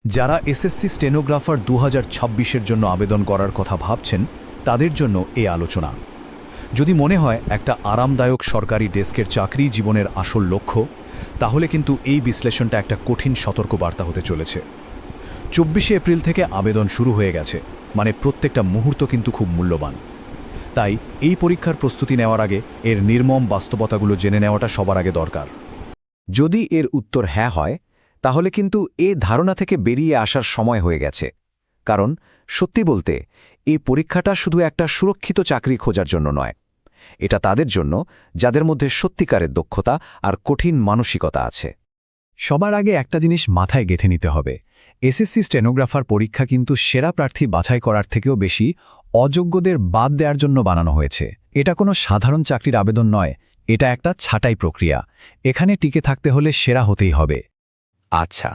যারা SSC stenographer 2026-এর জন্য আবেদন করার কথা ভাবছেন তাদের জন্য এই আলোচনা। যদি মনে হয় একটা আরামদায়ক সরকারি ডেস্কের চাকরি জীবনের আসল লক্ষ্য, তাহলে কিন্তু এই বিশ্লেষণটা একটা কঠিন সতর্কবার্তা হতে চলেছে। 24 এপ্রিল থেকে আবেদন শুরু হয়ে গেছে, মানে প্রত্যেকটা মুহূর্ত কিন্তু খুব মূল্যবান। তাই এই পরীক্ষার প্রস্তুতি নেওয়ার আগে এর নির্মম বাস্তবতাগুলো জেনে নেওয়াটা সবার আগে দরকার। যদি এর উত্তর হ্যাঁ হয়, তাহলে কিন্তু এ ধারণা থেকে বেরিয়ে আসার সময় হয়ে গেছে। কারণ সত্যি বলতে এই পরীক্ষাটা শুধু একটা সুরক্ষিত চাকরি খোঁজার জন্য নয়, এটা তাদের জন্য যাদের মধ্যে সত্যিকারের দক্ষতা আর কঠিন মানসিকতা আছে। সবার আগে একটা জিনিস মাথায় গেঁথে নিতে হবে, এসএসসি স্টেনোগ্রাফার পরীক্ষা কিন্তু সেরা প্রার্থী বাছাই করার থেকেও বেশি অযোগ্যদের বাদ দেওয়ার জন্য বানানো হয়েছে। এটা কোনো সাধারণ চাকরির আবেদন নয়, এটা একটা ছাঁটাই প্রক্রিয়া। এখানে টিকে থাকতে হলে সেরা হতেই হবে। আচ্ছা,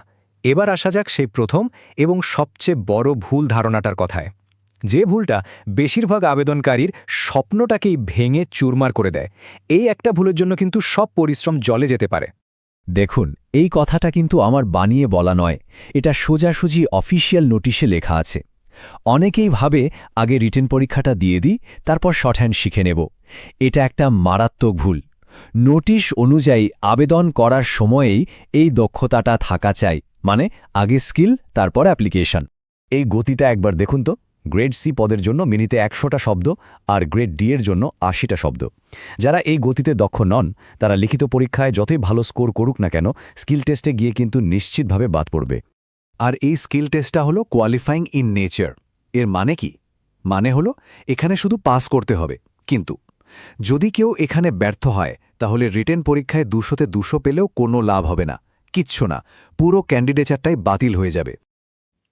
এবার আসা যাক সেই প্রথম এবং সবচেয়ে বড় ভুল ধারণাটার কথায়, যে ভুলটা বেশিরভাগ আবেদনকারীর স্বপ্নটাকেই ভেঙে চুরমার করে দেয়। এই একটা ভুলের জন্য কিন্তু সব পরিশ্রম জলে যেতে পারে। দেখুন, এই কথাটা কিন্তু আমার বানিয়ে বলা নয়, এটা সোজাসুজি অফিসিয়াল নোটিশে লেখা আছে। অনেকেই ভাবে আগে রিটেন পরীক্ষাটা দিয়ে দিই, তারপর শর্টহ্যান্ড শিখে নেব। এটা একটা মারাত্মক ভুল। নোটিশ অনুযায়ী আবেদন করার সময়েই এই দক্ষতাটা থাকা চাই, মানে আগে স্কিল তারপর অ্যাপ্লিকেশন। এই গতিটা একবার দেখুন তো, গ্রেড সি পদের জন্য মিনিটে 100টা শব্দ আর গ্রেড ডি এর জন্য 80টা শব্দ। যারা এই গতিতে দক্ষ নন, তারা লিখিত পরীক্ষায় যতই ভালো স্কোর করুক না কেন, স্কিল টেস্টে গিয়ে কিন্তু নিশ্চিতভাবে বাদ পড়বে। আর এই স্কিল টেস্টটা হলো কোয়ালিফাইং ইন নেচার। এর মানে কি? মানে হলো এখানে শুধু পাস করতে হবে, কিন্তু যদি কেউ এখানে ব্যর্থ হয় তাহলে রিটেন পরীক্ষায় 200তে 200 পেলেও কোনো লাভ হবে না, কিচ্ছু না, পুরো ক্যান্ডিডেটটাই বাতিল হয়ে যাবে।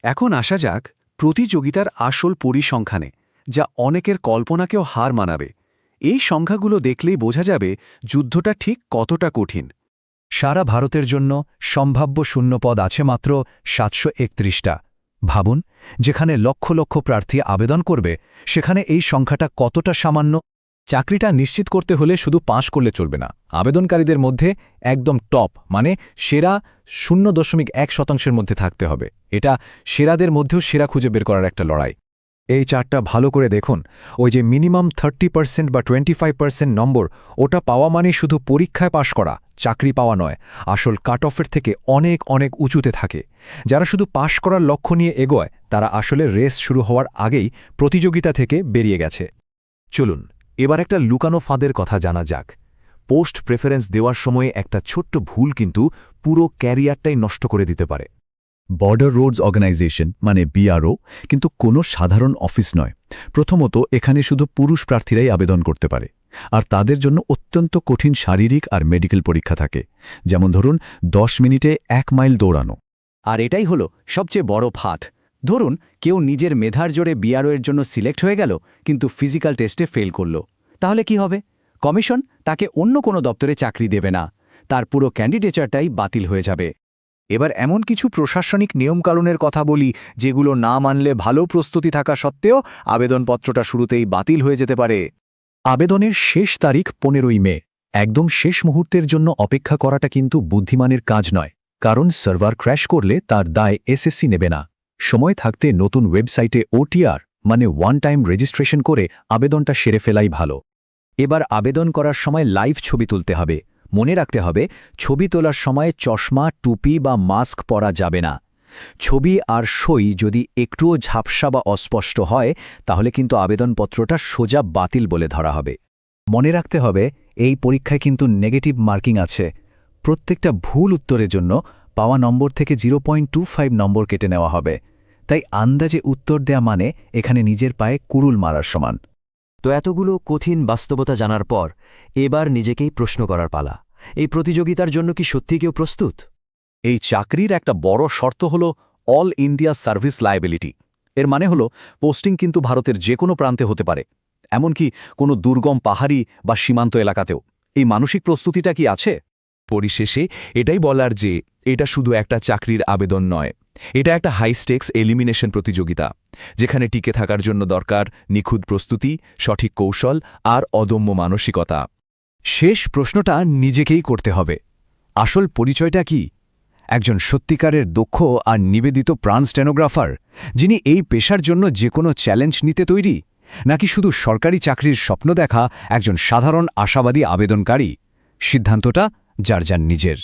এখন আসা যাক প্রতিযোগিতার আসল পরিসংখ্যানে, যা অনেকের কল্পনাকেও হার মানাবে। এই সংখ্যাগুলো দেখলেই বোঝা যাবে যুদ্ধটা ঠিক কতটা কঠিন। সারা ভারতের জন্য সম্ভাব্য শূন্যপদ আছে মাত্র 731টা। ভাবুন, যেখানে লক্ষ লক্ষ প্রার্থী আবেদন করবে, সেখানে এই সংখ্যাটা কতটা সামান্য। চাকরিটা নিশ্চিত করতে হলে শুধু পাশ করলে চলবে না, আবেদনকারীদের মধ্যে একদম টপ, মানে সেরা 0.1% মধ্যে থাকতে হবে। এটা সেরাদের মধ্যেও সেরা খুঁজে বের করার একটা লড়াই। এই চার্টটা ভালো করে দেখুন, ওই যে মিনিমাম 30% বা 25% নম্বর, ওটা পাওয়া মানে শুধু পরীক্ষায় পাশ করা, চাকরি পাওয়া নয়। আসল কাট অফের থেকে অনেক অনেক উঁচুতে থাকে। যারা শুধু পাশ করার লক্ষ্য নিয়ে এগোয়, তারা আসলে রেস শুরু হওয়ার আগেই প্রতিযোগিতা থেকে বেরিয়ে গেছে। চলুন এবার একটা লুকানো ফাঁদের কথা জানা যাক। পোস্ট প্রেফারেন্স দেওয়ার সময়ে একটা ছোট্ট ভুল কিন্তু পুরো ক্যারিয়ারটাই নষ্ট করে দিতে পারে। বর্ডার রোডস অর্গানাইজেশন মানে বিআরও কিন্তু কোনো সাধারণ অফিস নয়। প্রথমত, এখানে শুধু পুরুষ প্রার্থীরাই আবেদন করতে পারে, আর তাদের জন্য অত্যন্ত কঠিন শারীরিক আর মেডিকেল পরীক্ষা থাকে। যেমন ধরুন 10 মিনিটে 1 মাইল দৌড়ানো। আর এটাই হলো সবচেয়ে বড় ফাঁদ। ধরুন কেউ নিজের মেধার জোরে বিআরও এর জন্য সিলেক্ট হয়ে গেল, কিন্তু ফিজিক্যাল টেস্টে ফেল করল। তাহলে কি হবে? কমিশন তাকে অন্য কোনো দপ্তরে চাকরি দেবে না, তার পুরো ক্যান্ডিডেচারটাই বাতিল হয়ে যাবে। এবার এমন কিছু প্রশাসনিক নিয়মকানুনের কথা বলি, যেগুলো না মানলে ভালো প্রস্তুতি থাকা সত্ত্বেও আবেদনপত্রটা শুরুতেই বাতিল হয়ে যেতে পারে। আবেদনের শেষ তারিখ 15ই মে। একদম শেষ মুহূর্তের জন্য অপেক্ষা করাটা কিন্তু বুদ্ধিমানের কাজ নয়, কারণ সার্ভার ক্র্যাশ করলে তার দায় এসএসসি নেবে না। সময় থাকতে নতুন ওয়েবসাইটে ওটিআর মানে ওয়ান টাইম রেজিস্ট্রেশন করে আবেদনটা সেরে ফেলাই ভালো। এবার আবেদন করার সময় লাইভ ছবি তুলতে হবে। মনে রাখতে হবে, ছবি তোলার সময় চশমা, টুপি বা মাস্ক পরা যাবে না। ছবি আর সই যদি একটুও ঝাপসা বা অস্পষ্ট হয়, তাহলে কিন্তু আবেদনপত্রটা সোজা বাতিল বলে ধরা হবে। মনে রাখতে হবে, এই পরীক্ষায় কিন্তু নেগেটিভ মার্কিং আছে। প্রত্যেকটা ভুল উত্তরের জন্য পাওয়া নম্বর থেকে 0.25 নম্বর কেটে নেওয়া হবে। তাই আন্দাজে উত্তর দেয়া মানে এখানে নিজের পায়ে কুড়ুল মারার সমান। তো এতগুলো কঠিন বাস্তবতা জানার পর এবার নিজেকেই প্রশ্ন করার পালা, এই প্রতিযোগিতার জন্য কি সত্যি কেউ প্রস্তুত? এই চাকরির একটা বড় শর্ত হল অল ইন্ডিয়া সার্ভিস লায়াবিলিটি। এর মানে হলো পোস্টিং কিন্তু ভারতের যে কোনো প্রান্তে হতে পারে, এমনকি কোনো দুর্গম পাহাড়ি বা সীমান্ত এলাকাতেও। এই মানসিক প্রস্তুতিটা কি আছে? পরিশেষে এটাই বলার যে এটা শুধু একটা চাকরির আবেদন নয়, এটা একটা হাই স্টেক্স এলিমিনেশন প্রতিযোগিতা, যেখানে টিকে থাকার জন্য দরকার নিখুঁত প্রস্তুতি, সঠিক কৌশল আর অদম্য মানসিকতা। শেষ প্রশ্নটা নিজেকেই করতে হবে, আসল পরিচয়টা কি? একজন সত্যিকারের দক্ষ আর নিবেদিত প্রাণ স্টেনোগ্রাফার যিনি এই পেশার জন্য যে কোনো চ্যালেঞ্জ নিতে তৈরি, নাকি শুধু সরকারি চাকরির স্বপ্ন দেখা একজন সাধারণ আশাবাদী আবেদনকারী? সিদ্ধান্তটা যার যার নিজের।